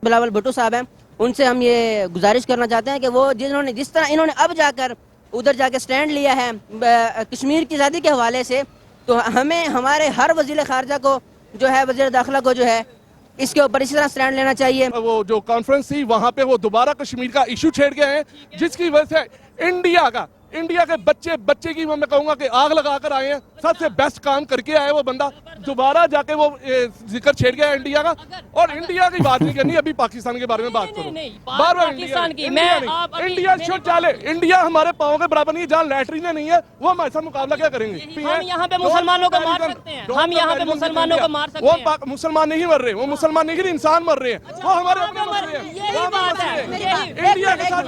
बिलावल भुट्टो साहब हैं, उनसे हम ये गुजारिश करना चाहते हैं कि वो जिस तरह इन्होंने अब जाकर उधर जाके स्टैंड लिया है कश्मीर की आज़ादी के हवाले से, तो हमें हमारे हर वज़ीर ख़ारजा को जो है, वज़ीर दाखिला को जो है, इसके ऊपर इसी तरह स्टैंड लेना चाहिए। वो जो कॉन्फ्रेंस थी वहां पे वो दोबारा कश्मीर का इशू छेड़ गए हैं, जिसकी वजह से इंडिया के बच्चे की मैं कहूंगा कि आग लगा कर आए हैं। सबसे बेस्ट काम करके आए वो बंदा, दोबारा जाके वो जिक्र छेड़ गया इंडिया का। और इंडिया की बात नहीं करनी, अभी पाकिस्तान के बारे में बात करो। बार बार इंडिया शुड चले, इंडिया हमारे पाँव के बराबर नहीं है। जहाँ लैटरीन नहीं है वो हमारे साथ मुकाबला क्या करेंगे? हम यहाँ पे मुसलमानों को मार सकते हैं, हम यहाँ पे मुसलमानों को मार सकते हैं। वो मुसलमान नहीं मर रहे, वो मुसलमान नहीं, इंसान मर रहे हैं, वो हमारे अपने मर रहे हैं। इंडिया के साथ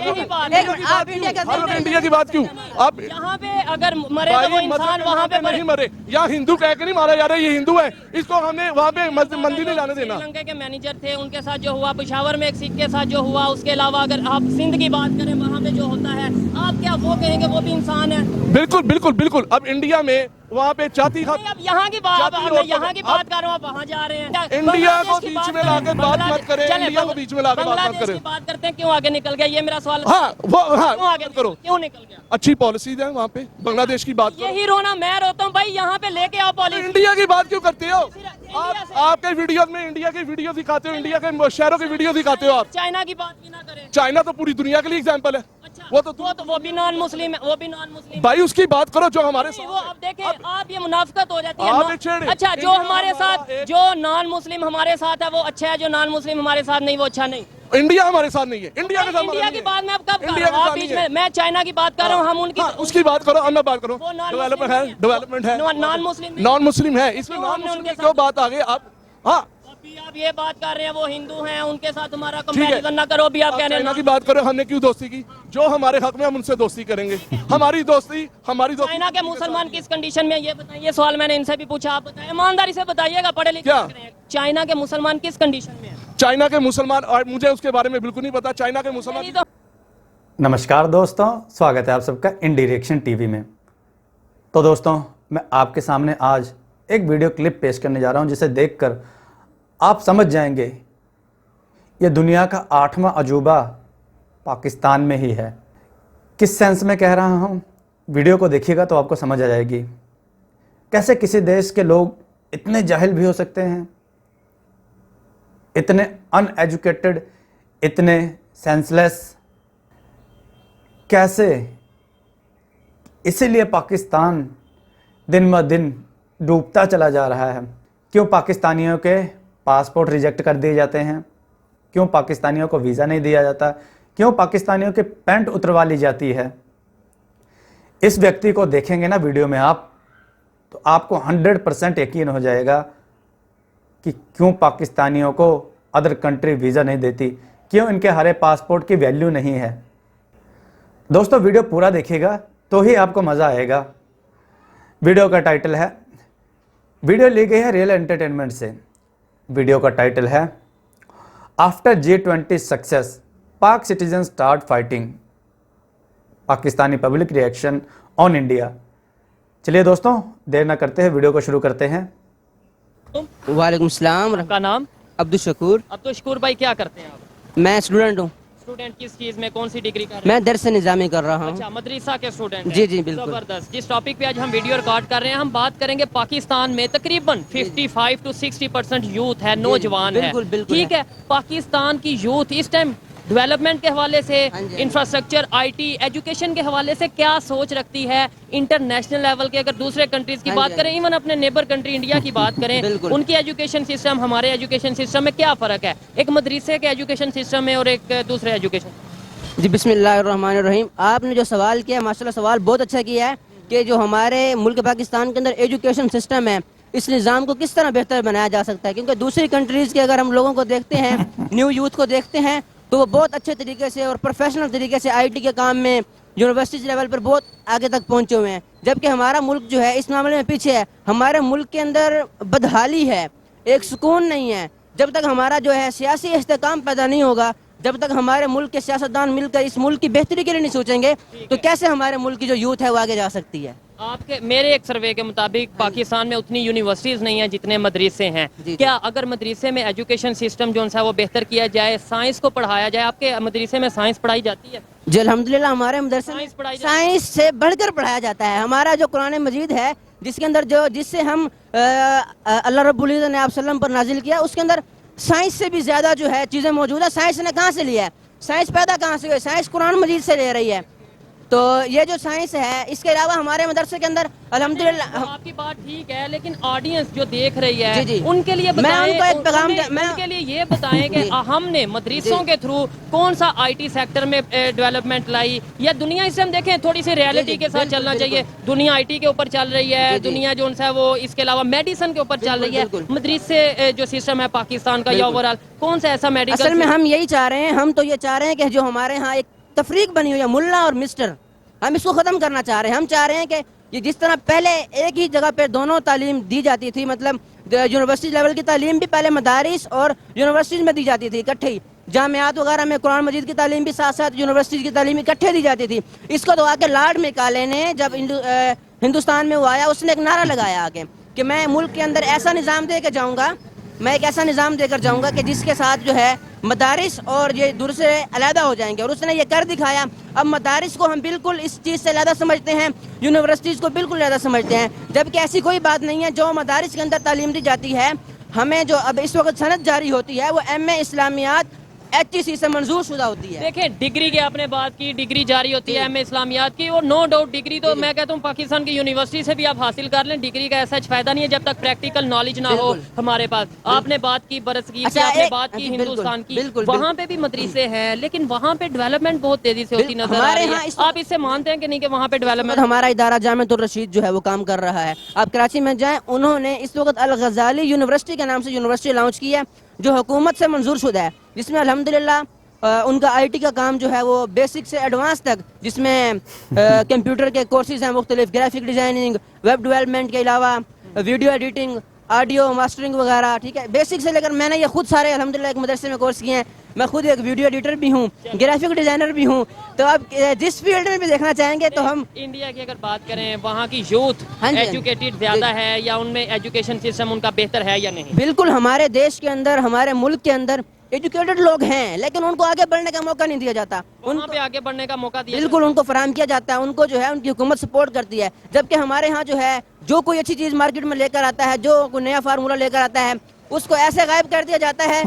इंडिया की बात क्यों? आप यहाँ पे अगर मरे तो वो इंसान वहाँ पे नहीं मरे, यहाँ हिंदू कह के नहीं मारा जा रहा है, ये हिंदू है, इसको हमने वहाँ पे मंदिर नहीं जाने देना। श्रीलंका के मैनेजर थे, उनके साथ जो हुआ, पेशावर में एक सिख के साथ जो हुआ, उसके अलावा अगर आप सिंध की बात करें, वहाँ पे जो होता है, आप क्या वो कहेंगे वो भी इंसान है? बिल्कुल बिल्कुल बिल्कुल। अब इंडिया में वहाँ पे जाति अब यहाँ की बात, यहाँ की बात कर रहा हूँ, आप वहाँ जा रहे हैं। इंडिया को बीच में लाके बात मत करें, इंडिया को बीच में लाके बात मत करें। बात करते हैं, क्यों आगे निकल गया, ये मेरा सवाल। हाँ वो हाँ क्यों आगे करो, क्यों निकल गया? अच्छी पॉलिसीज है वहाँ पे, बांग्लादेश की बात यही रोना मैं रोता हूँ भाई, यहाँ पे लेके आओ पॉलिसी। इंडिया की बात क्यों करते हो आपके वीडियो में? इंडिया की वीडियो दिखाते हो, इंडिया के शहरों की वीडियो दिखाते हो आप। चाइना की बात भी ना करें। चाइना तो पूरी दुनिया के लिए एग्जाम्पल है। वो भी नॉन मुस्लिम है, वो भी नॉन मुस्लिम। भाई उसकी बात करो जो हमारे वो अब देखें, आप ये मुनाफिकत हो जाती है। अच्छा, जो हमारे साथ, जो नॉन मुस्लिम हमारे साथ है वो अच्छा है, जो नॉन मुस्लिम हमारे साथ नहीं वो अच्छा नहीं। इंडिया हमारे साथ नहीं है, इंडिया के साथ। इंडिया की बात मैं अब कब कर रहा हूँ? आप बीच में, मैं चाइना की बात कर रहा हूँ, हम उनकी उसकी बात करो, हम बात करो। डेवलपमेंट है, नॉन मुस्लिम है, इसमें नॉन मुस्लिम की क्यों बात आ गई आप? हाँ अभी आप ये बात कर रहे हैं वो हिंदू हैं, उनके साथ हमारा कंपैरिजन ना करो। अभी आप कह रहे हैं चाइना की बात करो, हमने क्यों दोस्ती की? जो हमारे हक में हम उनसे दोस्ती करेंगे। हमारी दोस्ती चाइना के मुसलमान किस कंडीशन में, ये बताइए। सवाल मैंने इनसे भी पूछा, आप बताइए, ईमानदारी से बताइएगा, पढ़े लिखे हैं। चाइना के मुसलमान किस कंडीशन में है? चाइना के मुसलमान, और मुझे उसके बारे में बिल्कुल नहीं पता। चाइना के मुसलमान। नमस्कार दोस्तों, स्वागत है आप सबका इंडी रिएक्शन टीवी में। तो दोस्तों, मैं आपके सामने आज एक वीडियो क्लिप पेश करने जा रहा हूं, जिसे देखकर आप समझ जाएंगे ये दुनिया का 8वां अजूबा पाकिस्तान में ही है। किस सेंस में कह रहा हूँ, वीडियो को देखिएगा तो आपको समझ आ जाएगी। कैसे किसी देश के लोग इतने जाहिल भी हो सकते हैं, इतने अनएजुकेटेड, इतने सेंसलेस, कैसे इसीलिए पाकिस्तान दिन ब दिन डूबता चला जा रहा है। क्यों पाकिस्तानियों के पासपोर्ट रिजेक्ट कर दिए जाते हैं, क्यों पाकिस्तानियों को वीज़ा नहीं दिया जाता, क्यों पाकिस्तानियों के पैंट उतरवा ली जाती है। इस व्यक्ति को देखेंगे ना वीडियो में आप, तो आपको 100% यकीन हो जाएगा कि क्यों पाकिस्तानियों को अदर कंट्री वीज़ा नहीं देती, क्यों इनके हरे पासपोर्ट की वैल्यू नहीं है। दोस्तों, वीडियो पूरा देखिएगा तो ही आपको मज़ा आएगा। वीडियो का टाइटल है, वीडियो ली गई है रियल एंटरटेनमेंट से। वीडियो का टाइटल है आफ्टर G20 सक्सेस पाक citizen start fighting, Pakistani public reaction on India. चलिए दोस्तों, देर ना करते हैं, वीडियो को शुरू करते हैं। वालेकुम सलाम। आपका नाम? अब्दुल शकूर। अब्दुल शकूर भाई, क्या करते हैं आप? मैं स्टूडेंट हूँ। स्टूडेंट किस चीज में, कौन सी डिग्री कर रहे हैं? मैं दरस निज़ामी कर रहा हूँ। अच्छा, मदरसा के स्टूडेंट हैं। जी जी बिल्कुल। जबरदस्त। जिस टॉपिक पे आज हम वीडियो रिकॉर्ड कर रहे हैं, हम बात करेंगे पाकिस्तान में तकरीबन 55 to 60% यूथ है, नौजवान है। बिल्कुल ठीक है, पाकिस्तान की यूथ इस टाइम डेवलपमेंट के हवाले से, इंफ्रास्ट्रक्चर, IT, एजुकेशन के हवाले से क्या सोच रखती है इंटरनेशनल लेवल के? अगर दूसरे कंट्रीज की बात करें, इवन अपने नेबर कंट्री इंडिया की बात करें, उनकी एजुकेशन सिस्टम हमारे एजुकेशन सिस्टम में क्या फ़र्क है, एक मदरसे के एजुकेशन सिस्टम में और एक दूसरे एजुकेशन? जी बिस्मिल्लाहिर्रहमानिर्रहीम। आपने जो सवाल किया, माशाल्लाह सवाल बहुत अच्छा किया है कि जो हमारे मुल्क पाकिस्तान के अंदर एजुकेशन सिस्टम है, इस निज़ाम को किस तरह बेहतर बनाया जा सकता है। क्योंकि दूसरी कंट्रीज़ के अगर हम लोगों को देखते हैं, न्यू यूथ को देखते हैं, तो वो बहुत अच्छे तरीके से और प्रोफेशनल तरीके से IT के काम में यूनिवर्सिटी लेवल पर बहुत आगे तक पहुंचे हुए हैं। जबकि हमारा मुल्क जो है इस मामले में पीछे है। हमारे मुल्क के अंदर बदहाली है, एक सुकून नहीं है। जब तक हमारा जो है सियासी इस्तेकाम पैदा नहीं होगा, जब तक हमारे मुल्क के सियासतदान मिलकर इस मुल्क की बेहतरी के लिए नहीं सोचेंगे, तो कैसे हमारे मुल्क की जो यूथ है वो आगे जा सकती है। आपके मेरे एक सर्वे के मुताबिक पाकिस्तान में उतनी यूनिवर्सिटीज नहीं है जितने मदरसे हैं। जी। क्या अगर मदरसे में एजुकेशन सिस्टम जो है वो बेहतर किया जाए, साइंस को पढ़ाया जाए, आपके मदरसे में साइंस पढ़ाई जाती है? जी अल्हम्दुलिल्लाह हमारे मदरसे में साइंस पढ़ाई जाती है? साइंस से बढ़कर पढ़ाया जाता है। हमारा जो कुरान मजीद है जिसके अंदर जो जिससे हम अल्लाह रब्बुल इज़्ज़त ने आप सल्लम पर नाजिल किया, उसके अंदर साइंस से भी ज्यादा जो है चीजें मौजूद है। साइंस ने कहाँ से लिया है? साइंस पैदा कहाँ से हुई? साइंस कुरान मजीद से ले रही है। तो ये जो साइंस है, इसके अलावा हमारे मदरसे के अंदर अल्हम्दुलिल्लाह आपकी बात ठीक है, लेकिन ऑडियंस जो देख रही है जी, जी। उनके लिए मैं बताएं, उनको एक पैगाम उनके लिए ये बताएं कि जी। हमने मदरसों के थ्रू कौन सा आईटी सेक्टर में डेवलपमेंट लाई, या दुनिया इसे हम देखें थोड़ी सी रियलिटी जी, के साथ बिल्कुल, चलना बिल्कुल। चाहिए। दुनिया आईटी के ऊपर चल रही है, जी, जी। दुनिया जो है वो इसके अलावा मेडिसिन के ऊपर चल रही है। बिल्कुल। मदरसे जो सिस्टम है पाकिस्तान का या बिल्कुल। ओवरऑल कौन सा ऐसा मेडिकल? असल में हम यही चाह रहे हैं, हम तो ये चाह रहे हैं कि जो हमारे यहाँ एक तफरीक बनी हुई है मुल्ला और मिस्टर, हम इसको ख़त्म करना चाह रहे हैं। हम चाह रहे हैं कि ये जिस तरह पहले एक ही जगह पे दोनों तालीम दी जाती थी, मतलब यूनिवर्सिटी लेवल की तालीम भी पहले मदारिस और यूनिवर्सिटीज़ में दी जाती थी इकट्ठे ही, जामियात वगैरह में कुरान मजीद की तालीम भी साथ साथ यूनिवर्सिटी की तालीम इकट्ठे दी जाती थी। इसको तो आके लॉर्ड मैकाले ने जब हिंदुस्तान में वो आया, उसने एक नारा लगाया आके कि मैं मुल्क के अंदर ऐसा निज़ाम दे के जाऊँगा, मैं एक ऐसा निज़ाम देकर जाऊँगा कि जिसके साथ जो है मदारिस और ये दूर से अलहदा हो जाएंगे। और उसने ये कर दिखाया। अब मदारिस को हम बिल्कुल इस चीज़ से अलहदा समझते हैं, यूनिवर्सिटीज़ को बिल्कुल अलहदा समझते हैं, जबकि ऐसी कोई बात नहीं है। जो मदारिस के अंदर तालीम दी जाती है, हमें जो अब इस वक्त सनद जारी होती है वो MA इस्लामियात HEC से मंजूर शुदा होती है। देखिए डिग्री की आपने बात की, डिग्री जारी होती है MA इस्लामियात की, और नो डाउट डिग्री तो मैं कहता हूँ पाकिस्तान की यूनिवर्सिटी से भी आप हासिल कर लें, डिग्री का ऐसा फायदा नहीं है जब तक प्रैक्टिकल नॉलेज ना हो हमारे पास। आपने बात की बरसगीर की, आपने बात की हिंदुस्तान की, वहाँ पे भी मदरसे हैं, लेकिन वहाँ पे डेवलपमेंट बहुत तेजी से होती नजर आ रही है। आप इससे मानते हैं कि नहीं कि वहाँ पे डेवलपमेंट? हमारा इदारा जामिअतुर रशीद जो है वो काम कर रहा है। आप कराची में जाएं, उन्होंने इस वक्त अल गजाली यूनिवर्सिटी के नाम से यूनिवर्सिटी लॉन्च की है जो हुकूमत से मंजूर शुदा है, जिसमें अल्हम्दुलिल्लाह उनका IT का काम जो है वो बेसिक से एडवांस तक, जिसमें कंप्यूटर के कोर्सेज हैं मुख्तलिफ, ग्राफिक डिज़ाइनिंग, वेब डेवलपमेंट के अलावा वीडियो एडिटिंग, ऑडियो मास्टरिंग वगैरह, ठीक है, बेसिक से लेकर मैंने ये खुद सारे अल्हम्दुलिल्लाह एक मदरसे में कोर्स किए हैं। मैं खुद एक वीडियो एडिटर भी हूँ, ग्राफिक डिज़ाइनर भी हूँ। तो अब जिस फील्ड में भी देखना चाहेंगे तो हम इंडिया की अगर बात करें, वहाँ की यूथ हाँ जी, एजुकेटेड ज्यादा है या उनमें एजुकेशन सिस्टम उनका बेहतर है या नहीं? बिल्कुल, हमारे देश के अंदर, हमारे मुल्क के अंदर एजुकेटेड लोग हैं, लेकिन उनको आगे बढ़ने का मौका नहीं दिया जाता। वहाँ पे आगे बढ़ने का मौका दिया बिल्कुल उनको फराहम किया जाता है, उनको जो है उनकी हुकूमत सपोर्ट करती है। जबकि हमारे यहाँ जो है जो कोई अच्छी चीज़ मार्केट में लेकर आता है, जो कोई नया फार्मूला लेकर आता है, उसको ऐसे गायब कर दिया जाता है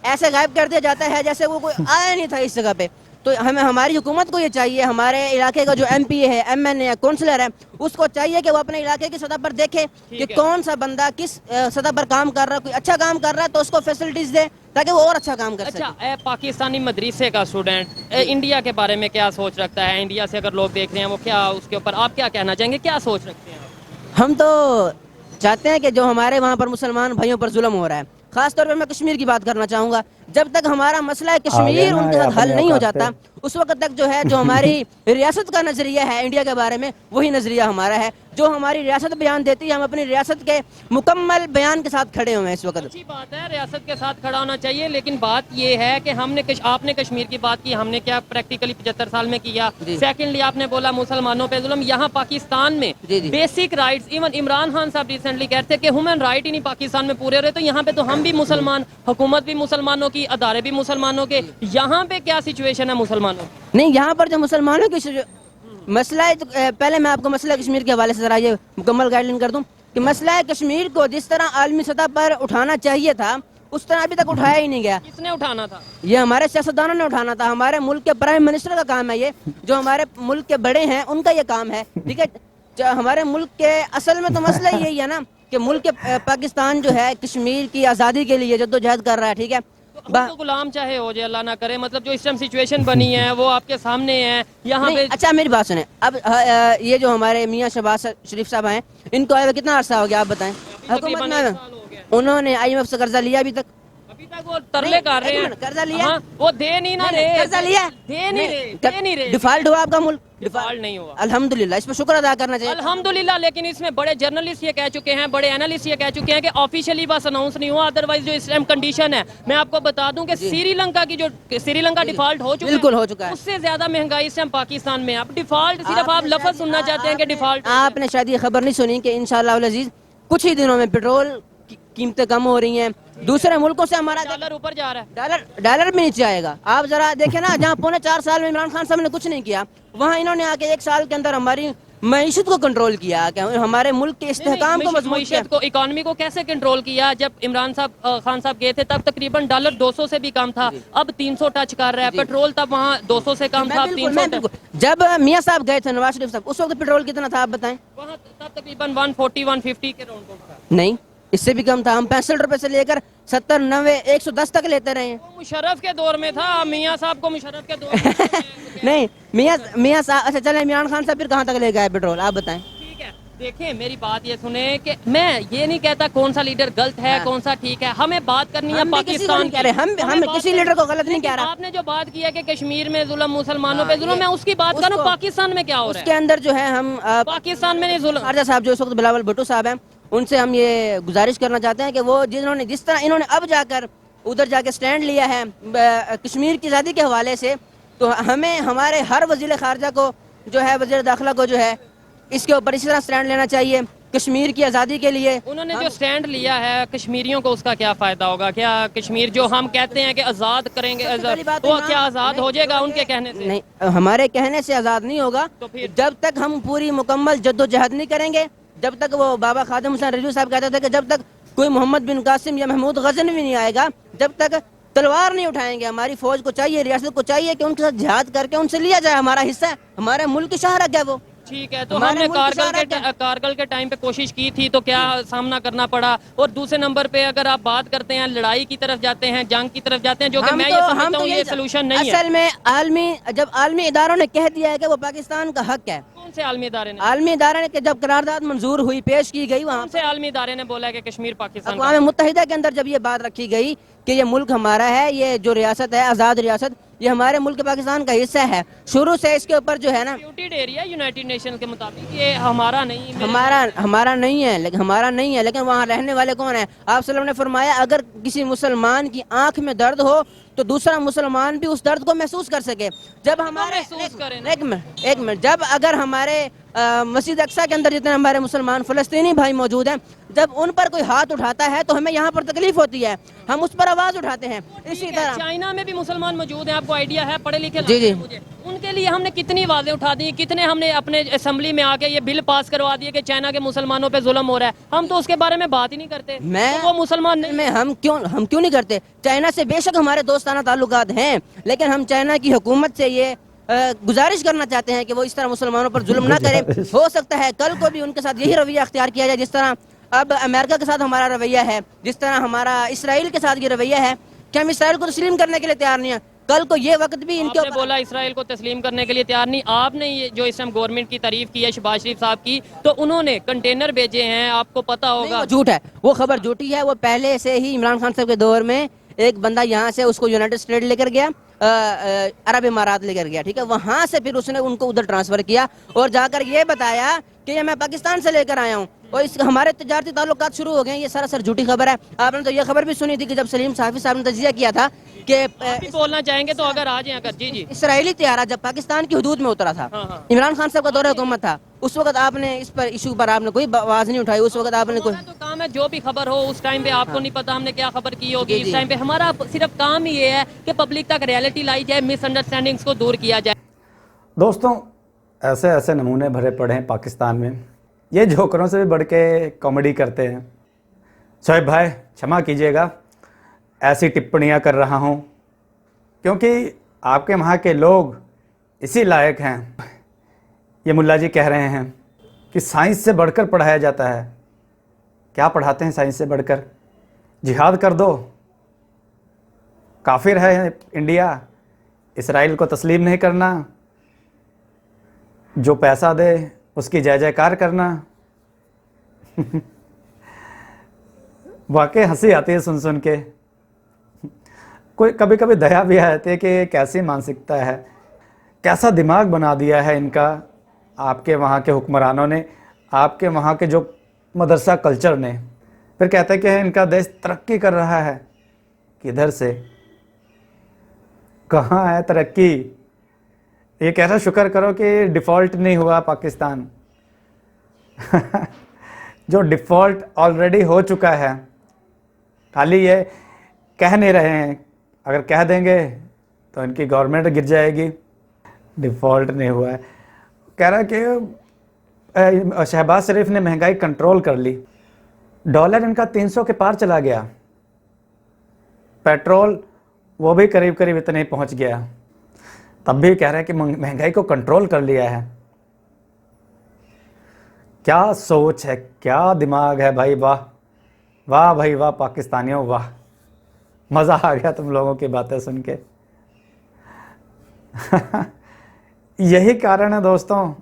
ऐसे गायब कर दिया जाता है जैसे वो कोई आया नहीं था इस जगह पे। तो हमें, हमारी हुकूमत को ये चाहिए, हमारे इलाके का जो MPA है, MNA है, काउंसलर है, उसको चाहिए कि वो अपने इलाके की सतह पर देखे कि कौन सा बंदा किस सतह पर काम कर रहा है। कोई अच्छा काम कर रहा है तो उसको फैसिलिटीज दे ताकि वो और अच्छा काम कर सके। अच्छा, पाकिस्तानी मदरसे का स्टूडेंट इंडिया के बारे में क्या सोच रखता है? इंडिया से अगर लोग देख रहे हैं वो क्या, उसके ऊपर आप क्या कहना चाहेंगे, क्या सोच रखते हैं? हम तो चाहते हैं कि जो हमारे वहाँ पर मुसलमान भाइयों पर जुल्म हो रहा है, खास तौर पे मैं कश्मीर की बात करना चाहूँगा, जब तक हमारा मसला है कश्मीर उनके साथ हल नहीं हो जाता, उस वक्त तक जो है जो हमारी रियासत का नजरिया है इंडिया के बारे में, वही नजरिया हमारा है। जो हमारी रियासत बयान देती है, हम अपनी रियासत के मुकम्मल बयान के साथ खड़े हुए हैं इस वक्त। अच्छी बात है, रियासत के साथ खड़ा होना चाहिए, लेकिन बात ये है कि आपने कश्मीर की बात की, हमने क्या प्रैक्टिकली 75 साल में किया। सेकेंडली आपने बोला मुसलमानों पे जुल्म। यहाँ पाकिस्तान में basic rights, even Imran Khan साहब रिसेंटली कहते थे कि ह्यूमन राइट ही नहीं पाकिस्तान में पूरे रहे। तो यहाँ पे तो हम भी मुसलमान, हुकूमत भी मुसलमानों की, अदारे भी मुसलमानों के, यहाँ पे क्या सिचुएशन है मुसलमानों? नहीं, यहाँ पर जो मुसलमानों की मसला है, तो पहले मैं आपको मसला कश्मीर के हवाले से जरा ये मुकम्मल गाइडलाइन कर दूं कि मसला है कश्मीर को जिस तरह आलमी सतह पर उठाना चाहिए था, उस तरह अभी तक उठाया ही नहीं गया। किसने उठाना था? ये हमारे सियासतदानों ने उठाना था। हमारे मुल्क के प्राइम मिनिस्टर का काम है ये, जो हमारे मुल्क के बड़े हैं उनका ये काम है, ठीक है। हमारे मुल्क के असल में तो मसला यही है ना कि मुल्क के पाकिस्तान जो है कश्मीर की आज़ादी के लिए जद्दोजहद कर रहा है, ठीक है। तो गुलाम चाहे हो जाए, अल्लाह ना करे, मतलब जो इस टाइम सिचुएशन बनी है वो आपके सामने है यहाँ पे। अच्छा मेरी बात सुने, अब ये जो हमारे मियाँ शहबाज शरीफ साहब हैं, इनको आए हुए कितना अरसा हो गया आप बताएं? हुकूमत में उन्होंने IMF से कर्जा लिया अभी तक? अभी तक वो तरले कर रहे हैं। कर्जा लिया? हाँ, वो दे नहीं ना रहे। कर्जा लिया? दे नहीं रहे। डिफॉल्ट हुआ आपका मुल्क? डिफॉल्ट नहीं हुआ। अल्हम्दुलिल्लाह, इस पर शुक्र अदा करना चाहिए। अल्हम्दुलिल्लाह, लेकिन इसमें बड़े जर्नलिस्ट ये कह चुके हैं, बड़े एनालिस्ट ये कह चुके हैं कि ऑफिशियली बस अनाउंस नहीं हुआ, अदरवाइज जो इस टाइम कंडीशन है, मैं आपको बता दूं कि श्रीलंका की जो श्रीलंका डिफॉल्ट हो चुका बिल्कुल हो चुका है। उससे ज्यादा महंगाई इस टाइम पाकिस्तान में। अब डिफॉल्ट सिर्फ आप लफ्ज सुनना चाहते हैं कि डिफॉल्ट। आपने शायद ये खबर नहीं सुनी कि इंशाअल्लाह अल अजीज कुछ ही दिनों में पेट्रोल की कीमतें कम हो रही हैं, दूसरे मुल्कों से हमारा डॉलर ऊपर जा रहा है। डॉलर भी नीचे आएगा। आप जरा देखें ना, जहाँ 4.5 साल में इमरान खान साहब ने कुछ नहीं किया, वहाँ इन्होंने आके 1 साल के अंदर हमारी मईशत को कंट्रोल किया, क्या हमारे मुल्क के इस्तेहकाम को मजबूत किया। मईशत को, इकोनॉमी को कैसे कंट्रोल किया? जब इमरान साहब खान साहब गए थे तब तकरीबन डॉलर 200 से भी कम था, अब 300 टच कर रहा है। पेट्रोल तब वहाँ 200 से कम था, अब 300। जब मियाँ साहब गए थे, नवाज शरीफ साहब, उस वक्त पेट्रोल कितना था आप बताएं? वहाँ तब तकरीबन 140-150 के राउंड था। नहीं, इससे भी कम था। हम 65 रुपए से लेकर 70, 90, 110 तक लेते रहे हैं। मुशर्रफ के दौर में था, मियाँ साहब को मुशर्रफ के दौर में नहीं, मियाँ साहब, अच्छा चले, इमरान खान साहब फिर कहाँ तक ले गए पेट्रोल, आप बताएं। ठीक है, देखें मेरी बात ये सुने कि मैं ये नहीं कहता कौन सा लीडर गलत है, कौन सा ठीक है। हमें बात करनी है पाकिस्तान की। हम किसी लीडर को गलत नहीं कह रहा। आपने जो बात की है कि कश्मीर में जुल्म, मुसलमानों पे जुल्म, मैं उसकी बात कर रहा हूँ। पाकिस्तान में क्या हो रहा है? उसके अंदर जो है हम पाकिस्तान में नहीं जुल्म। खारजा साहब जो इस वक्त बिलावल भुट्टो साहब हैं, उनसे हम ये गुजारिश करना चाहते हैं कि वो जिस तरह इन्होंने अब जाकर उधर जाके स्टैंड लिया है कश्मीर की आज़ादी के हवाले से, तो हमें हमारे हर वज़ीर ख़ारजा को जो है, वज़ीर दाखिला को जो है, इसके ऊपर इसी तरह स्टैंड लेना चाहिए कश्मीर की आज़ादी के लिए। उन्होंने जो स्टैंड लिया है, कश्मीरियों को उसका क्या फ़ायदा होगा? क्या कश्मीर जो हम कहते हैं कि आज़ाद करेंगे, वो क्या आज़ाद हो जाएगा उनके कहने से? नहीं, हमारे कहने से आज़ाद नहीं होगा। तो फिर जब तक हम पूरी मुकम्मल जद्दोजहद नहीं करेंगे, जब तक वो बाबा खादिम हुसैन रिजवी साहब कहते थे कि जब तक कोई मोहम्मद बिन कासिम या महमूद गजनवी नहीं आएगा, जब तक तलवार नहीं उठाएंगे। हमारी फौज को चाहिए, रियासत को चाहिए कि उनके साथ जिहाद करके उनसे लिया जाए हमारा हिस्सा है, हमारे मुल्क की शहरत है वो। ठीक है, तो हमने कारगिल के टाइम पे कोशिश की थी, तो क्या सामना करना पड़ा? और दूसरे नंबर पे अगर आप बात करते हैं, लड़ाई की तरफ जाते हैं, जंग की तरफ जाते हैं, जो कि मैं ये समझता हूँ ये सोल्यूशन नहीं है। असल में जब आलमी इदारों ने कह दिया है कि वो पाकिस्तान का हक है। कौन से आलमी इदारे ने? आलमी इदारे ने जब करारदाद मंजूर हुई, पेश की गई, वहाँ से आलमी इदारे ने बोला है कि कश्मीर पाकिस्तान, अक़वाम मुत्तहिदा के अंदर जब ये बात रखी गई कि ये मुल्क हमारा है, ये जो रियासत है, आज़ाद रियासत, ये हमारे मुल्क पाकिस्तान का हिस्सा है, शुरू से इसके ऊपर जो है ना, डिस्प्यूटेड एरिया यूनाइटेड नेशन के मुताबिक ये हमारा नहीं है। हमारा नहीं है, लेकिन वहाँ रहने वाले कौन है? आप सल्लल्लाहु अलैहि वसल्लम ने फरमाया अगर किसी मुसलमान की आंख में दर्द हो तो दूसरा मुसलमान भी उस दर्द को महसूस कर सके। जब हमारे एक मिनट, जब अगर हमारे मस्जिद अक्सा के अंदर जितने हमारे मुसलमान फ़लस्तीनी भाई मौजूद हैं, जब उन पर कोई हाथ उठाता है तो हमें यहाँ पर तकलीफ होती है, हम उस पर आवाज़ उठाते हैं। इसी तरह चाइना में भी मुसलमान मौजूद हैं, आपको आइडिया है? पढ़े लिखे जी। मुझे उनके लिए हमने कितनी आवाज़ें उठा दी, कितने हमने अपने असेंबली में आके ये बिल पास करवा दिए कि चाइना के मुसलमानों पे जुल्म हो रहा है। हम तो उसके बारे में बात ही नहीं करते। तो वो मुसलमान नहीं, हम क्यों नहीं करते? चाइना से बेशक हमारे दोस्ताना ताल्लुकात हैं, लेकिन हम चाइना की हुकूमत से ये गुजारिश करना चाहते हैं कि वो इस तरह मुसलमानों पर जुल्म ना करे। हो सकता है कल को भी उनके साथ यही रवैया अख्तियार किया जाए जिस तरह अब अमेरिका के साथ हमारा रवैया है, जिस तरह हमारा इसराइल के साथ ये रवैया है कि हम इसराइल को तस्लीम करने के लिए तैयार नहीं है। कल को ये वक्त भी इनके बोला इसराइल को तस्लीम करने के लिए तैयार नहीं। आपने ये जो इस टाइम गवर्नमेंट की तारीफ की है शहबाज शरीफ साहब की, तो उन्होंने कंटेनर भेजे हैं, आपको पता होगा। झूठ है, वो खबर झूठी है। वो पहले से ही इमरान खान साहब के दौर में एक बंदा यहाँ से उसको यूनाइटेड स्टेट लेकर गया, अरब इमारात लेकर गया, ठीक है, वहां से फिर उसने उनको उधर ट्रांसफर किया और जाकर ये बताया कि ये मैं पाकिस्तान से लेकर आया हूँ और इस हमारे तजारती ताल्लुकात शुरू हो गए। ये सरासर झूठी खबर है। आपने तो ये खबर भी सुनी थी कि जब सलीम साफी साहब ने तजिया किया था कि बोलना चाहेंगे तो अगर आ जाए अगर। जी इसराइली तैयारा जब पाकिस्तान की हदूद में उतरा था, इमरान खान साहब का दौरा हुकूमत था, उस वक्त आपने इस पर इशू पर आपने कोई आवाज नहीं उठाई। उस वक्त आपने कोई तो काम है, जो भी खबर हो उस टाइम पे आपको नहीं पता हमने क्या खबर की होगी। इस टाइम पे हमारा सिर्फ काम ही ये है कि पब्लिक तक रियलिटी लाई जाए, मिसअंडरस्टैंडिंग्स को दूर किया जाए। दोस्तों, ऐसे ऐसे नमूने भरे पड़े हैं पाकिस्तान में, ये जोकरों से भी बढ़ के कॉमेडी करते हैं। शोएब भाई क्षमा कीजिएगा, ऐसी टिप्पणियां कर रहा हूं क्योंकि आपके वहाँ के लोग इसी लायक हैं। ये मुल्ला जी कह रहे हैं कि साइंस से बढ़कर पढ़ाया जाता है। क्या पढ़ाते हैं साइंस से बढ़कर? जिहाद कर दो, काफिर है इंडिया, इसराइल को तस्लीम नहीं करना, जो पैसा दे उसकी जय जयकार करना। वाकई हंसी आती है सुन सुन के। कोई कभी कभी दया भी आती है कि ये कैसी मानसिकता है, कैसा दिमाग बना दिया है इनका आपके वहाँ के हुक्मरानों ने, आपके वहाँ के जो मदरसा कल्चर ने। फिर कहते हैं कि इनका देश तरक्की कर रहा है, किधर से, कहाँ है तरक्की? ये कैसा शुक्र करो कि डिफ़ॉल्ट नहीं हुआ पाकिस्तान जो डिफ़ॉल्ट ऑलरेडी हो चुका है, खाली ये कह नहीं रहे हैं, अगर कह देंगे तो इनकी गवर्नमेंट गिर जाएगी। डिफ़ॉल्ट नहीं हुआ है, कह रहा है कि शहबाज शरीफ ने महंगाई कंट्रोल कर ली, डॉलर इनका 300 के पार चला गया, पेट्रोल वो भी करीब करीब इतने ही पहुंच गया, तब भी कह रहे हैं कि महंगाई को कंट्रोल कर लिया है। क्या सोच है, क्या दिमाग है भाई, वाह वाह भाई वाह पाकिस्तानियों वाह, मज़ा आ गया तुम लोगों की बातें सुन के यही कारण है दोस्तों,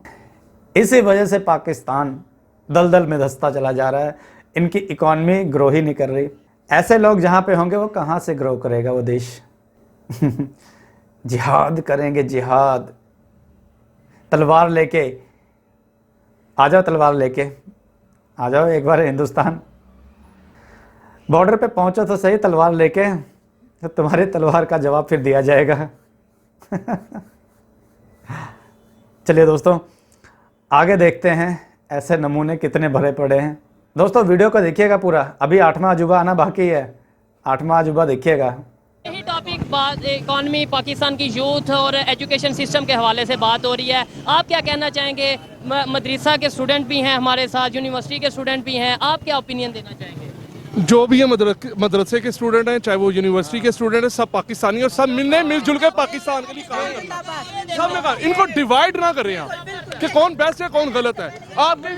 इसी वजह से पाकिस्तान दलदल में धंसता चला जा रहा है, इनकी इकॉनमी ग्रो ही नहीं कर रही। ऐसे लोग जहाँ पे होंगे वो कहाँ से ग्रो करेगा वो देश जिहाद करेंगे, जिहाद, तलवार लेके आ जाओ, तलवार लेके आ जाओ एक बार हिंदुस्तान, बॉर्डर पे पहुंचो तो सही तलवार लेके, तो तुम्हारी तलवार का जवाब फिर दिया जाएगा चलिए दोस्तों आगे देखते हैं, ऐसे नमूने कितने भरे पड़े हैं। दोस्तों वीडियो को देखिएगा पूरा, अभी 8वां अजूबा आना बाकी है, 8वां अजूबा देखिएगा। यही टॉपिक बात इकॉनमी, पाकिस्तान की यूथ और एजुकेशन सिस्टम के हवाले से बात हो रही है। आप क्या कहना चाहेंगे? मदरसा के स्टूडेंट भी हैं हमारे साथ, यूनिवर्सिटी के स्टूडेंट भी हैं, आप क्या ओपिनियन देना चाहेंगे? जो भी है मदरसे के स्टूडेंट हैं, चाहे वो यूनिवर्सिटी के स्टूडेंट हैं, सब पाकिस्तानी और सब मिलजुल के पाकिस्तान के लिए काम करना है। सब ने कहा इनको डिवाइड ना करें आप कि कौन बेस्ट है कौन गलत है। आपके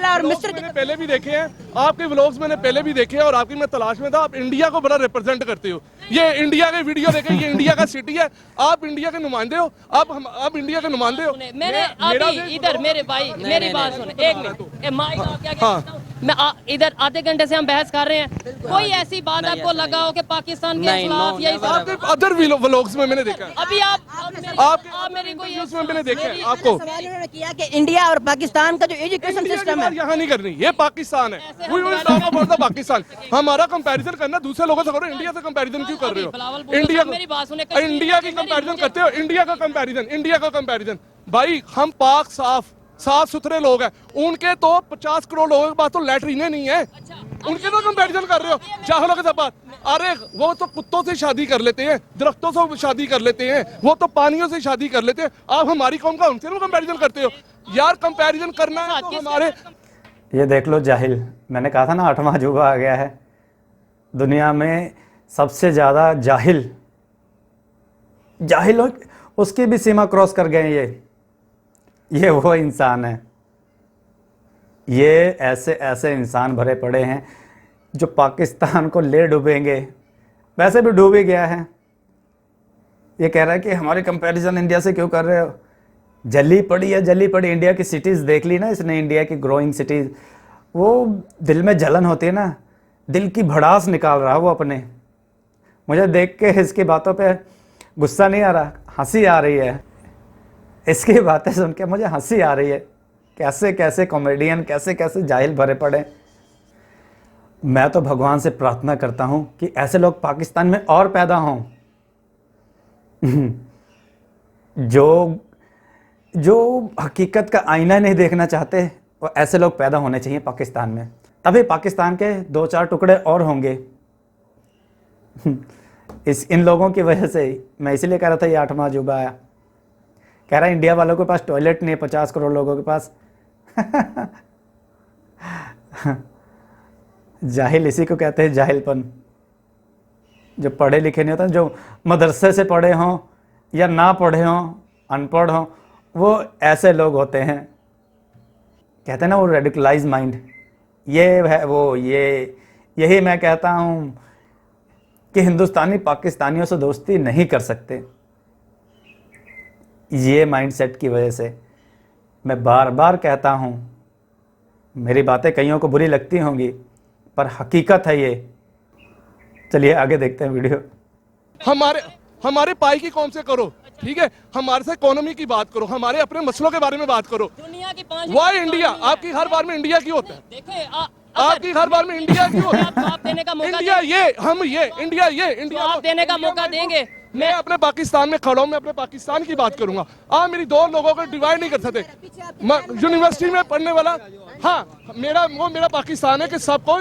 मैंने पहले भी देखे हैं, आपके व्लॉग्स मैंने पहले भी देखे हैं और आपकी मैं तलाश में था। आप इंडिया को बड़ा रिप्रेजेंट करते हो, ये इंडिया के वीडियो देखें, ये इंडिया का सिटी है, आप इंडिया के नुमाइंदे हो, आप इंडिया के नुमाइंदे हो। मैंने अभी इधर मेरे भाई मेरी बात सुने एक मिनट, माइक क्या कहता हूं मैं, इधर आधे घंटे से हम बहस कर रहे हैं, कोई ऐसी बात आपको लगा हो कि पाकिस्तान के खिलाफ यही आपके अदर व्लॉग्स में मैंने देखा है, अभी आप मेरी कोई न्यूज़ में मैंने देखा है आपको सवाल उन्होंने किया कि इंडिया और पाकिस्तान का जो एजुकेशन सिस्टम है, यहाँ नहीं करनी, ये पाकिस्तान है, We will talk about the Pakistan. हमारा कंपैरिजन करना दूसरे लोगों से करो, इंडिया से कंपैरिजन क्यों कर रहे हो? इंडिया की कंपैरिजन करते हो, इंडिया का कंपैरिजन भाई, हम पाक साफ सुथरे लोग हैं, उनके तो 50 करोड़ लोगों के पास तो लैट्रीने नहीं है, उनके तो कंपैरिजन कर रहे हो जाहलों के साथ बात। अरे वो तो कुत्तों से शादी कर लेते हैं, दरख्तों से शादी कर लेते हैं, वो तो पानियों से शादी कर लेते हैं, आप हमारी कौम का उनसे कंपैरिजन करते हो यार। कंपैरिजन करना है तो हमारे, ये देख लो जाहिल, मैंने कहा था ना 8वां अजूबा आ गया है, दुनिया में सबसे ज़्यादा जाहिल उसकी भी सीमा क्रॉस कर गए ये वो इंसान है, ये ऐसे इंसान भरे पड़े हैं जो पाकिस्तान को ले डूबेंगे, वैसे भी डूब ही गया है। ये कह रहा है कि हमारी कंपैरिजन इंडिया से क्यों कर रहे हो, जली पड़ी है, जली पड़ी। इंडिया की सिटीज़ देख ली ना इसने, इंडिया की ग्रोइंग सिटीज़, वो दिल में जलन होती है ना, दिल की भड़ास निकाल रहा है वो अपने। मुझे देख के इसकी बातों पे गुस्सा नहीं आ रहा, हंसी आ रही है, इसकी बातें सुन के मुझे हंसी आ रही है। कैसे कैसे कॉमेडियन, कैसे कैसे जाहिल भरे पड़े। मैं तो भगवान से प्रार्थना करता हूँ कि ऐसे लोग पाकिस्तान में और पैदा हों जो हकीकत का आईना नहीं देखना चाहते, वो ऐसे लोग पैदा होने चाहिए पाकिस्तान में, तभी पाकिस्तान के 2-4 टुकड़े और होंगे इन लोगों की वजह से। मैं इसलिए कह रहा था ये 8वां अजूबा आया, कह रहा है इंडिया वालों के पास टॉयलेट नहीं है, 50 करोड़ लोगों के पास जाहिल इसी को कहते हैं, जाहिलपन। जो पढ़े लिखे नहीं होते, जो मदरसे से पढ़े हों या ना पढ़े हों, अनपढ़ हों, वो ऐसे लोग होते हैं। कहते हैं ना वो रेडिकलाइज माइंड, ये है वो, यही मैं कहता हूँ कि हिंदुस्तानी पाकिस्तानियों से दोस्ती नहीं कर सकते। ये माइंडसेट की वजह से मैं बार बार कहता हूँ, मेरी बातें कईयों को बुरी लगती होंगी पर हकीकत है ये। चलिए आगे देखते हैं वीडियो। हमारे पाई की कौम से करो, ठीक है, हमारे से इकोनॉमी की बात करो, हमारे अपने मसलों के बारे में बात करो। दुनिया की 5 वाई इंडिया, आपकी हर बार में इंडिया क्यों होता है? देखिए आपकी हर बार में इंडिया क्यों होता है? जवाब देने का मौका इंडिया ये, हम ये, इंडिया ये, इंडिया जवाब देने का मौका देंगे। मैं अपने पाकिस्तान में खड़ा हूं, मैं अपने पाकिस्तान की बात करूंगा। आप मेरी दो लोगों को डिवाइड नहीं कर सकते। यूनिवर्सिटी में पढ़ने वाला, हाँ मेरा पाकिस्तान है कि सबको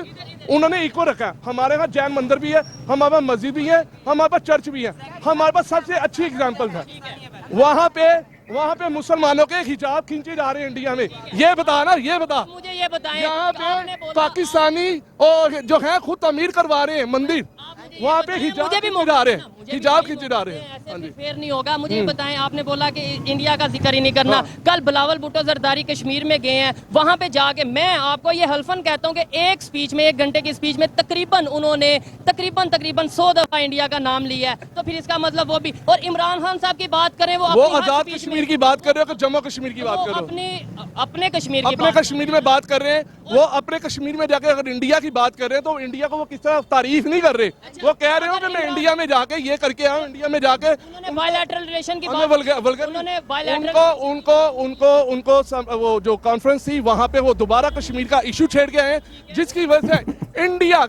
उन्होंने इक्वल रखा है। हमारे यहाँ जैन मंदिर भी है, हमारे पास मस्जिद भी है, हमारे पास चर्च भी है, हमारे पास सबसे अच्छी एग्जाम्पल है। वहाँ पे मुसलमानों के हिजाब खींचे जा रहे हैं इंडिया में। ये बता ना, ये बता, मुझे ये बताएं, यहाँ पे पाकिस्तानी और जो है खुद तमीर करवा रहे हैं मंदिर, वहाँ पे हिजाब खींचे जा रहे हैं, हिजाब खींचे जा रहे हैं। ऐसे भी फेयर नहीं होगा। मुझे ये बताएं, आपने बोला कि इंडिया का जिक्र ही नहीं करना। कल बिलावल भुट्टो जरदारी कश्मीर में गए हैं, वहां पे जाके मैं आपको ये हल्फन कहता हूं कि एक स्पीच में, 1 घंटे की स्पीच में उन्होंने तकरीबन 100 दफा इंडिया का नाम लिया है। तो फिर इसका मतलब वो भी, और इमरान खान साहब की बात करें, वो आजाद कश्मीर की बात कर रहे हो कि जम्मू कश्मीर की बात कर रहे हो? अपने कश्मीर की अपने कश्मीर में बात कर रहे हैं। वो अपने कश्मीर में जाके अगर इंडिया की बात कर रहे हैं तो इंडिया को वो किस तरह तारीफ नहीं कर रहे। वो कह रहे हो कि मैं इंडिया में जाके ये करके आया हूं, इंडिया में जाके बायलैटरल रिलेशन की बात, उनको वो जो कॉन्फ्रेंस थी वहां पे वो दोबारा कश्मीर का इशू छेड़ के आए, जिसकी वजह से इंडिया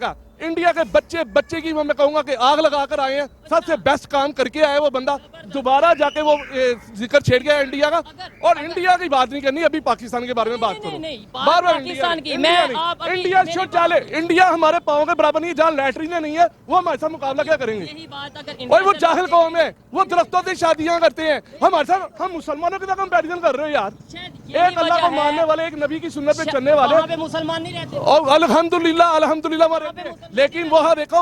के बच्चे की मैं कहूंगा कि आग लगा कर आए हैं। सबसे बेस्ट काम करके आए वो बंदा, दोबारा जाके वो जिक्र छेड़ गया इंडिया का। और इंडिया की बात नहीं करनी, अभी पाकिस्तान के बारे में बात करो। बार बार इंडिया शुड चले। इंडिया हमारे पाँव के बराबर नहीं, जहाँ लैटरीन नहीं है वो हमारे साथ मुकाबला क्या करेंगे? और वो जाहिल कौम है, वो दरख्तों से शादियां करते हैं हमारे साथ। हम मुसलमानों के साथ कंपैरिजन कर रहे हो यार। एक अल्लाह को मानने वाले, एक नबी की सुन्नत पे चलने वाले मुसलमान नहीं रहते। और अल्हम्दुलिल्लाह वहाँ रहते हैं। लेकिन वहाँ देखो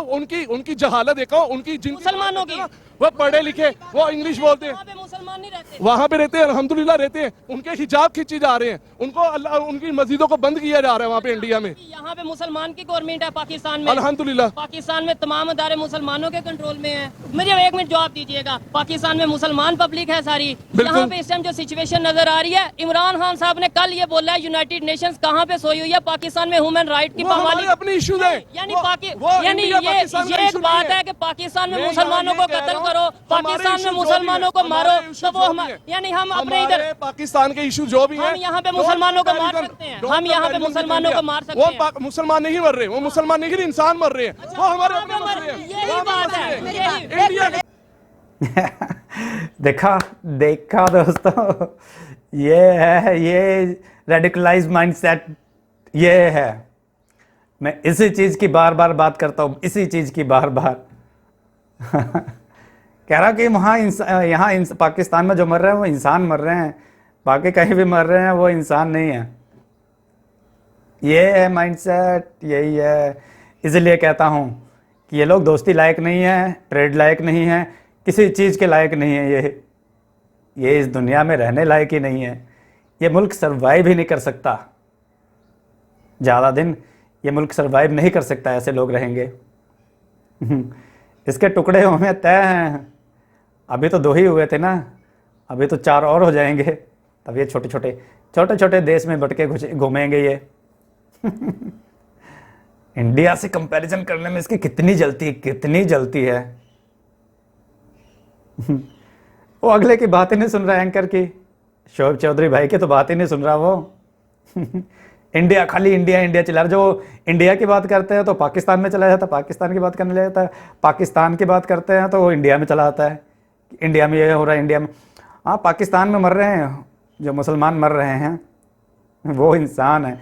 उनकी जहालत देखो, उनकी मुसलमानों की, वो पढ़े लिखे, वो इंग्लिश बोलते हैं, मुसलमान नहीं रहते, वहाँ पे रहते हैं, अल्हम्दुलिल्लाह रहते हैं। उनके हिजाब खींचे जा रहे हैं, उनकी मस्जिदों को बंद किया जा रहा है वहाँ पे इंडिया में। यहाँ पे मुसलमान की गवर्नमेंट है पाकिस्तान में, अल्हम्दुलिल्लाह। पाकिस्तान में तमाम अदारे मुसलमानों के कंट्रोल में है। मुझे 1 मिनट जवाब दीजिएगा, पाकिस्तान में मुसलमान पब्लिक है सारी। यहाँ पे इस टाइम जो सिचुएशन नजर आ रही है, इमरान खान साहब ने कल ये बोला है यूनाइटेड नेशंस कहाँ पे सोई हुई है, पाकिस्तान में ह्यूमन राइट की पामाली। अपनी इशू है, यानी ये एक बात है कि पाकिस्तान में मुसलमानों को कत्ल करो, पाकिस्तान में मुसलमानों को मारो, तो वो यानी हम अपने इधर पाकिस्तान के इशू जो भी हैं, हम यहाँ पे मुसलमानों को मार सकते हैं, हम यहाँ पे मुसलमानों को मार सकते हैं। वो मुसलमान नहीं मर रहे, वो मुसलमान नहीं, इंसान मर रहे हैं, वो हमारे अपने मर रहे हैं। यही बात है इंडिया। देखा दोस्तों, ये रेडिकलाइज माइंडसेट ये है। मैं इसी चीज की बार बार बात करता हूँ, इसी चीज की बार बार कह रहा कि यहाँ पाकिस्तान में जो मर रहे हैं वो इंसान मर रहे हैं, बाकी कहीं भी मर रहे हैं वो इंसान नहीं है। ये है माइंडसेट, यही है। इसलिए कहता हूँ कि ये लोग दोस्ती लायक नहीं है, ट्रेड लायक नहीं है, किसी चीज़ के लायक नहीं है। ये इस दुनिया में रहने लायक ही नहीं है। ये मुल्क सर्वाइव ही नहीं कर सकता, ज़्यादा दिन ये मुल्क सर्वाइव नहीं कर सकता, ऐसे लोग रहेंगे। इसके टुकड़े होने तय हैं। अभी तो 2 ही हुए थे ना, अभी तो 4 और हो जाएंगे, तब ये छोटे छोटे देश में बट के घूमेंगे ये। इंडिया से कंपैरिजन करने में इसकी कितनी जलती है। वो अगले की बात ही नहीं सुन रहा, एंकर की, शोएब चौधरी भाई की तो बात ही नहीं सुन रहा वो। इंडिया, खाली इंडिया चिल्ला रहा। जो इंडिया की बात करते हैं तो पाकिस्तान में चला जाता है, पाकिस्तान की बात करने लग जाता है, पाकिस्तान की बात करते हैं तो वो इंडिया में चला आता है, इंडिया में ये हो रहा है, इंडिया में। हाँ, पाकिस्तान में मर रहे हैं जो मुसलमान मर रहे हैं वो इंसान है।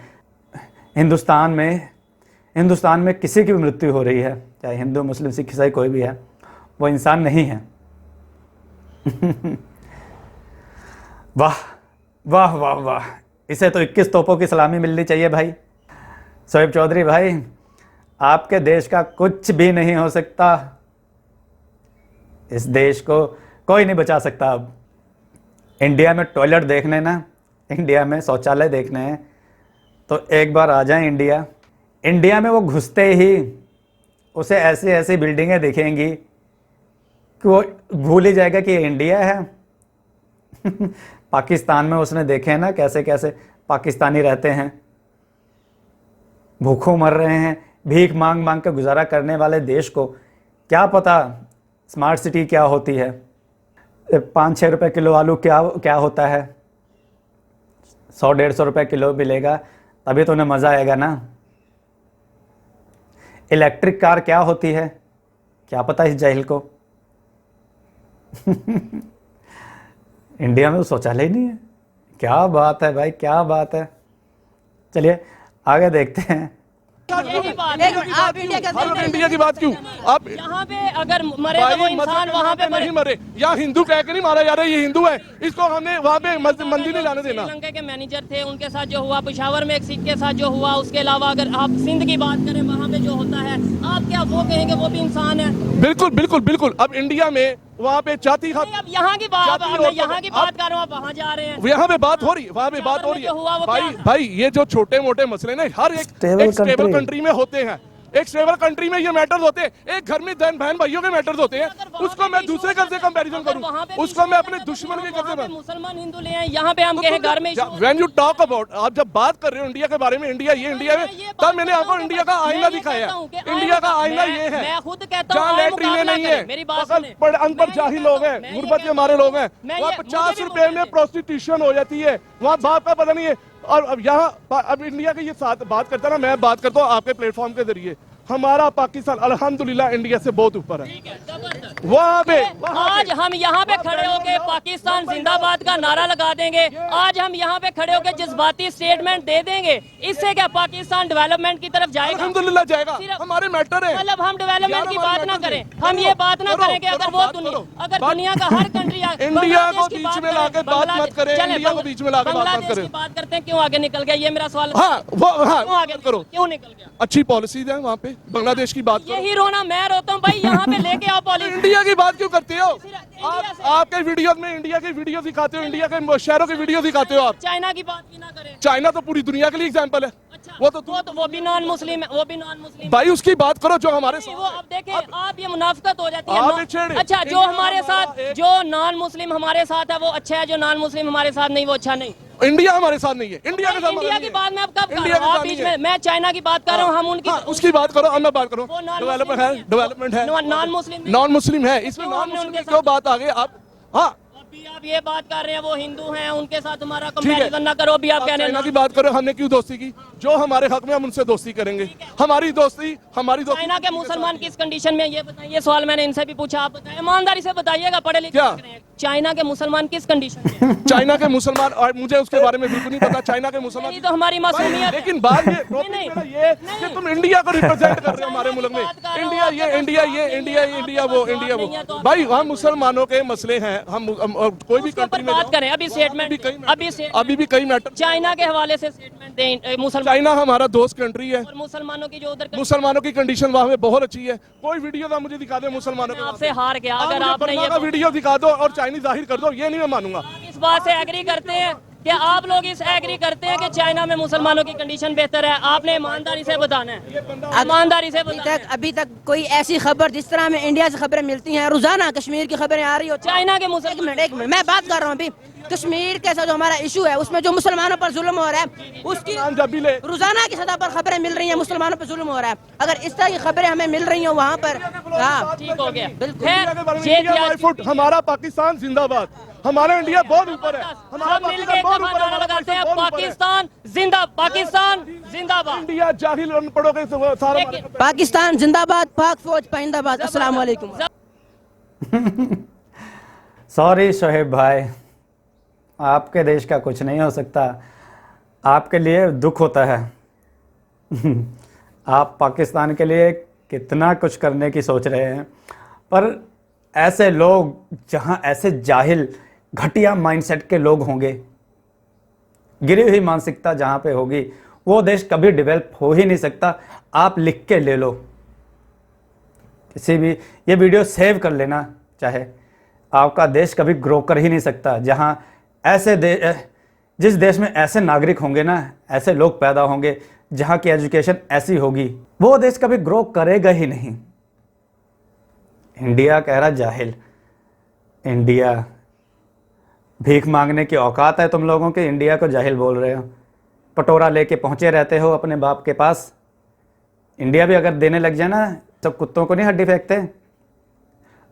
हिंदुस्तान में किसी की भी मृत्यु हो रही है, चाहे हिंदू मुस्लिम सिख ईसाई कोई भी है, वो इंसान नहीं है। वाह वाह वाह वाह, इसे तो 21 तोपों की सलामी मिलनी चाहिए भाई। शोएब चौधरी भाई, आपके देश का कुछ भी नहीं हो सकता, इस देश को कोई नहीं बचा सकता। अब इंडिया में टॉयलेट देखने ना, इंडिया में शौचालय देखने हैं तो एक बार आ जाएं इंडिया में वो घुसते ही उसे ऐसी बिल्डिंगें दिखेंगी कि वो भूल ही जाएगा कि ये इंडिया है। पाकिस्तान में उसने देखे ना कैसे पाकिस्तानी रहते हैं, भूखों मर रहे हैं, भीख मांग के गुजारा करने वाले देश को क्या पता स्मार्ट सिटी क्या होती है, 5-6 रुपए किलो आलू क्या क्या होता है, 100-150 रुपए किलो मिलेगा तभी तो उन्हें मज़ा आएगा ना। इलेक्ट्रिक कार क्या होती है, क्या पता इस जाहिल को। इंडिया में तो शौचालय ही नहीं है। क्या बात है भाई, क्या बात है। चलिए आगे देखते हैं। यही बात है। एक मिनट, आप इंडिया का हर वक्त इंडिया की बात क्यों? आप यहाँ पे अगर मरे तो वो भाई इंसान मदद वहाँ पे मरे। नहीं मरे, यहाँ हिंदू कह के नहीं मारा जा रहा है, ये हिंदू है, इसको हमने वहाँ पे मंदिर नहीं जाने देना। श्रीलंका के मैनेजर थे, उनके साथ जो हुआ, पेशावर में एक सिख के साथ जो हुआ, उसके अलावा अगर आप सिंध की बात करें वहाँ पे जो होता है, आप क्या वो कहेंगे वो भी इंसान है? बिल्कुल बिल्कुल बिल्कुल। अब इंडिया में वहाँ पे जाति नहीं, अब यहाँ की बात, जाति अब मैं और- यहाँ की बात कर रहा हूँ, आप वहाँ जा रहे हैं। यहाँ पे बात हो रही है, वहाँ पे बात हो रही जो हुआ है। वो भाई क्या था? भाई ये जो छोटे मोटे मसले ना हर एक Stable स्टेबल country। कंट्री में होते हैं, एक स्टेबल कंट्री में ये मैटर्स होते हैं। एक घर में बहन भाइयों के मैटर्स होते हैं, उसको मैं दूसरे घर से कंपैरिजन करूं, उसको मैं अपने दुश्मन के घर से। मुसलमान हिंदू ले आए, यहाँ पे हम कहे घर में व्हेन यू टॉक अबाउट, आप जब बात कर रहे हो इंडिया के बारे में, इंडिया ये इंडिया में, तब मैंने आपको इंडिया का आईना दिखाया है। इंडिया का आईना ये है, मैं खुद कहता हूँ जहाँ आए लैट्रीने मुकाबला नहीं करें। है, मेरी बात सुने। अनपढ़ जाहिल लोग हैं, मैं ये गुर्बत के कहता हमारे हूँ, लोग हैं, मैं वहाँ ये- 50 मुझे भी रुपए में बोलने प्रोस्टिट्यूशन हो जाती है, वहाँ बाप का पता नहीं है। और अब यहाँ अब इंडिया के ये साथ बात करता है ना, मैं बात करता हूँ आपके प्लेटफॉर्म के जरिए, हमारा पाकिस्तान अल्हम्दुलिल्लाह इंडिया से बहुत ऊपर है। वहाँ पे आज हम यहाँ पे खड़े होके पाकिस्तान जिंदाबाद का नारा लगा देंगे, आज हम यहाँ पे खड़े होके जज्बाती स्टेटमेंट दे देंगे, इससे क्या पाकिस्तान डेवलपमेंट की तरफ जाएगा? अल्हम्दुलिल्लाह जाएगा, सिर्फ- हमारे मैटर है। मतलब हम डेवलपमेंट की बात ना करें, हम ये बात ना करें कि अगर वो अगर दुनिया का हर कंट्री इंडिया को बीच में लाके बात मत करें, इंडिया को बीच में लाके बात मत करें। बात करते हैं, क्यों आगे निकल गया, ये मेरा सवाल। हाँ वो हाँ क्यों आगे करो, क्यों निकल गया? अच्छी पॉलिसीज है वहाँ पे, बांग्लादेश की बात करो। यही रोना मैं रोता हूँ भाई, यहाँ पे लेके आओ पॉलिसी। इंडिया की बात क्यों करते हो इंडिया आप? से- आपके वीडियोस में इंडिया की वीडियो दिखाते हो, इंडिया के शहरों की वीडियो दिखाते हो आप। चाइना की बात भी ना करें। चाइना तो पूरी दुनिया के लिए एग्जाम्पल है। अच्छा, वो वो भी नॉन मुस्लिम है, वो भी नॉन मुस्लिम। भाई उसकी बात करो जो हमारे वो अब देखें, आप ये मुनाफिकत हो जाती है। आप छेड़े। अच्छा, जो हमारे साथ, जो नॉन मुस्लिम हमारे साथ है वो अच्छा है, जो नॉन मुस्लिम हमारे साथ नहीं वो अच्छा नहीं। इंडिया हमारे साथ नहीं है, इंडिया के साथ इंडिया की बात मैं अब कब कर इंडिया रहा हूँ? के आप साथ बीच नहीं है। में, मैं चाइना की बात कर रहा हूँ, हम उनकी उसकी बात करो, अब मैं बात करूँ। वो non-Muslim डेवलपमेंट है, है। डेवलपमेंट है, नॉन मुस्लिम नॉन मुस्लिम है, इसमें क्यों नॉन हमने मुस्लिम उनके की क्यों बात आ गई आप? हाँ अभी आप ये बात कर रहे हैं वो हिंदू हैं, उनके साथ हमारा ठीक है। कंपैरिजन ना करो। अभी आप कह रहे चाइना हैं की बात करो, हमने क्यों दोस्ती की? जो हमारे हक में हम उनसे दोस्ती करेंगे। हमारी दोस्ती चाइना के मुसलमान किस कंडीशन में, ये बताइए। सवाल मैंने इनसे भी पूछा, आप बताइए, ईमानदारी से बताइएगा, पढ़े लिखे क्या? लोग हैं। चाइना के मुसलमान किस कंडीशन में? चाइना के मुसलमान, और मुझे उसके बारे में बिल्कुल नहीं पता चाइना के मुसलमान। यही तो हमारी मासूमियत है। लेकिन बात ये नहीं, टॉपिक मेरा ये कि तुम इंडिया को रिप्रेजेंट कर रहे हो हमारे मुल्क में। इंडिया ये इंडिया ये इंडिया ये इंडिया वो इंडिया वो। भाई हम मुसलमानों के मसले हैं, हम कोई भी उसके ऊपर कंट्री में बात जाओ, करें। अभी स्टेटमेंट, अभी भी कई मैटर। चाइना के हवाले से स्टेटमेंट दें मुसलमान चाइना हमारा दोस्त कंट्री है, और मुसलमानों की जो उधर मुसलमानों की कंडीशन वहाँ पे बहुत अच्छी है। कोई वीडियो ना मुझे दिखा दे मुसलमानों के। आपसे हार गया। आप अगर मुझे आपने बर्मा ये का वीडियो दिखा दो और चाइनीज जाहिर कर दो, ये नहीं मैं मानूंगा। आप इस बात से एग्री करते हैं कि आप लोग इस एग्री करते हैं कि चाइना में मुसलमानों की कंडीशन बेहतर है? आपने ईमानदारी से बताना है, ईमानदारी से बताना है। अभी तक कोई ऐसी खबर, जिस तरह हमें इंडिया से खबरें मिलती हैं, रोजाना कश्मीर की खबरें आ रही हो, चाइना के एक मुसलमान, मिनट मैं बात कर रहा हूँ। अभी कश्मीर के साथ जो हमारा इशू है, उसमें जो मुसलमानों पर जुल्म हो रहा है, उसकी जब भी ले रोजाना की सतह पर खबरें मिल रही हैं, मुसलमानों पर जुल्म हो रहा है। अगर इस तरह की खबरें हमें मिल रही हो वहाँ पर, हाँ ठीक हो गया। बिल्कुल। इंडिया के बारे में, खैर, इंडिया माय फुट, हमारा पाकिस्तान जिंदाबाद, हमारा इंडिया बहुत ऊपर है, हमारा सब मिलके पाकिस्तान एक बहुत दफा ऊपर नारा है, लगाते हैं, बहुत ऊपर है। पाकिस्तान जिंदा, पाकिस्तान जिंदाबाद। इंडिया जाहिल अनपढ़ों के सारा देखिए, पाकिस्तान जिंदाबाद, पाक फौज पाइंदाबाद। अस्सलाम वालेकुम। सॉरी शोहेब भाई, आपके देश का कुछ नहीं हो सकता, आपके लिए दुख होता है। आप पाकिस्तान के लिए कितना कुछ करने की सोच रहे हैं, पर ऐसे लोग, जहां ऐसे जाहिल घटिया माइंडसेट के लोग होंगे, गिरी हुई मानसिकता जहां पे होगी, वो देश कभी डेवलप हो ही नहीं सकता। आप लिख के ले लो, किसी भी, ये वीडियो सेव कर लेना चाहे, आपका देश कभी ग्रो कर ही नहीं सकता। जहां ऐसे जिस देश में ऐसे नागरिक होंगे ना, ऐसे लोग पैदा होंगे, जहां की एजुकेशन ऐसी होगी, वो देश कभी ग्रो करेगा ही नहीं। इंडिया कह रहा जाहिल, इंडिया भीख मांगने की औकात है तुम लोगों के, इंडिया को जाहिल बोल रहे हो। पटोरा लेके पहुंचे रहते हो अपने बाप के पास। इंडिया भी अगर देने लग जाए ना, सब कुत्तों को नहीं हड्डी फेंकते।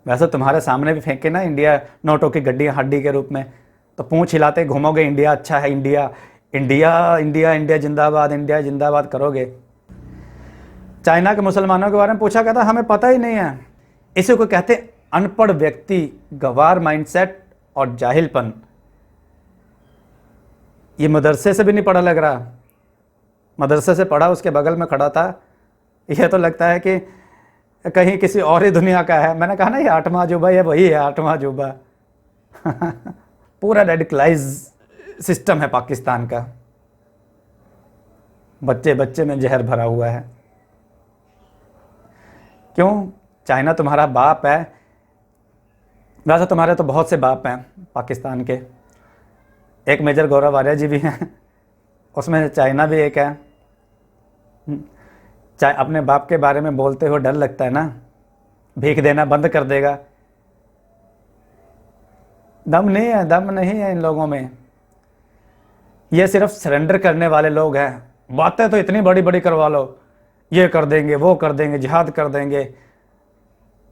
वैसे तुम्हारे सामने भी फेंके ना इंडिया नोटों की गड्डियाँ हड्डी के रूप में, तो पूंछ हिलाते घूमोगे इंडिया अच्छा है, इंडिया इंडिया इंडिया इंडिया जिंदाबाद, इंडिया जिंदाबाद करोगे। चाइना के मुसलमानों के बारे में पूछा, कहता हमें पता ही नहीं है। इसी को कहते अनपढ़ व्यक्ति, गवार माइंडसेट और जाहिलपन। ये मदरसे से भी नहीं पढ़ा लग रहा, मदरसे से पढ़ा उसके बगल में खड़ा था, यह तो लगता है कि कहीं किसी और ही दुनिया का है। मैंने कहा ना ये 8वां अजूबा, ये वही है 8वां अजूबा। पूरा रेडिकलाइज सिस्टम है पाकिस्तान का, बच्चे बच्चे में जहर भरा हुआ है। क्यों? चाइना तुम्हारा बाप है। वैसे तुम्हारे तो बहुत से बाप हैं पाकिस्तान के, एक मेजर गौरव आर्या जी भी हैं, उसमें चाइना भी एक है। अपने बाप के बारे में बोलते हुए डर लगता है ना, भीख देना बंद कर देगा। दम नहीं है, दम नहीं है इन लोगों में। ये सिर्फ सरेंडर करने वाले लोग हैं। बातें तो इतनी बड़ी बड़ी करवा लो, ये कर देंगे, वो कर देंगे, जिहाद कर देंगे,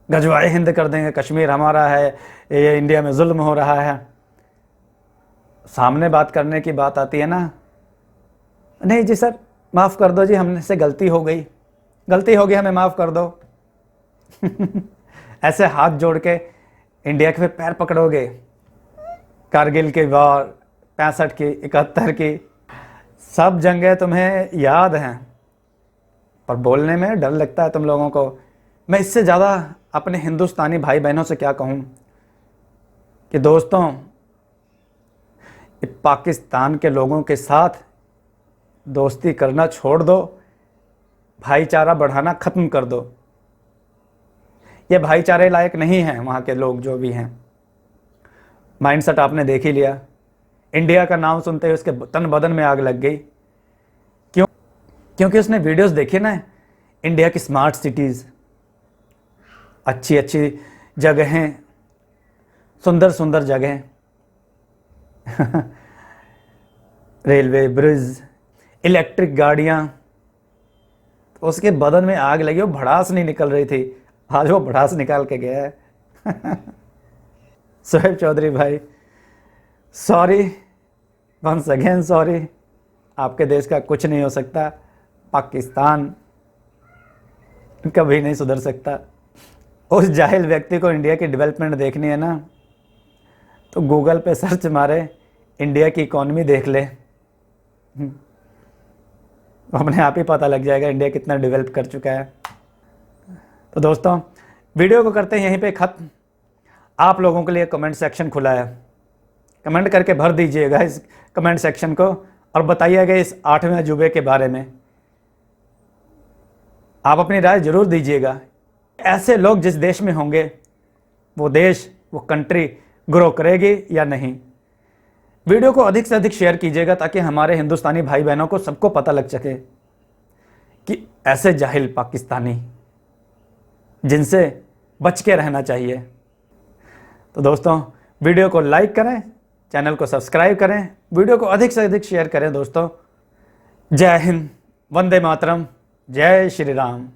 गजवाए हिंद कर देंगे, कश्मीर हमारा है, ये इंडिया में जुल्म हो रहा है। सामने बात करने की बात आती है ना, नहीं जी सर माफ़ कर दो जी, हमसे गलती हो गई, गलती हो गई, हमें माफ़ कर दो। ऐसे हाथ जोड़ के इंडिया के पैर पकड़ोगे। कारगिल की वॉर, 65 की, 71 की, सब जंगें तुम्हें याद हैं, पर बोलने में डर लगता है तुम लोगों को। मैं इससे ज़्यादा अपने हिंदुस्तानी भाई बहनों से क्या कहूँ कि दोस्तों, पाकिस्तान के लोगों के साथ दोस्ती करना छोड़ दो, भाईचारा बढ़ाना ख़त्म कर दो। ये भाईचारे लायक नहीं हैं वहाँ के लोग जो भी हैं। माइंडसेट आपने देख ही लिया। इंडिया का नाम सुनते ही उसके तन बदन में आग लग गई। क्यों? क्योंकि उसने वीडियोस देखी ना, इंडिया की स्मार्ट सिटीज़, अच्छी अच्छी जगहें, सुंदर सुंदर जगहें, रेलवे, ब्रिज, इलेक्ट्रिक गाड़ियाँ, तो उसके बदन में आग लगी। वो भड़ास नहीं निकल रही थी, आज वो भड़ास निकाल के गया है। सोहेब चौधरी भाई, सॉरी, वंस अगेन सॉरी। आपके देश का कुछ नहीं हो सकता, पाकिस्तान कभी नहीं सुधर सकता। उस जाहिल व्यक्ति को इंडिया की डेवलपमेंट देखनी है ना, तो गूगल पे सर्च मारे, इंडिया की इकॉनमी देख ले, अपने आप ही पता लग जाएगा इंडिया कितना डेवलप कर चुका है। तो दोस्तों, वीडियो को करते हैं यहीं पे ख़त्म। आप लोगों के लिए कमेंट सेक्शन खुला है, कमेंट करके भर दीजिएगा इस कमेंट सेक्शन को और बताइएगा इस 8वें अजूबे के बारे में। आप अपनी राय जरूर दीजिएगा। ऐसे लोग जिस देश में होंगे, वो देश, वो कंट्री ग्रो करेगी या नहीं। वीडियो को अधिक से अधिक शेयर कीजिएगा ताकि हमारे हिंदुस्तानी भाई बहनों को सबको पता लग सके कि ऐसे जाहिल पाकिस्तानी जिनसे बच के रहना चाहिए। तो दोस्तों, वीडियो को लाइक करें, चैनल को सब्सक्राइब करें, वीडियो को अधिक से अधिक शेयर करें। दोस्तों, जय हिंद, वंदे मातरम, जय श्री राम।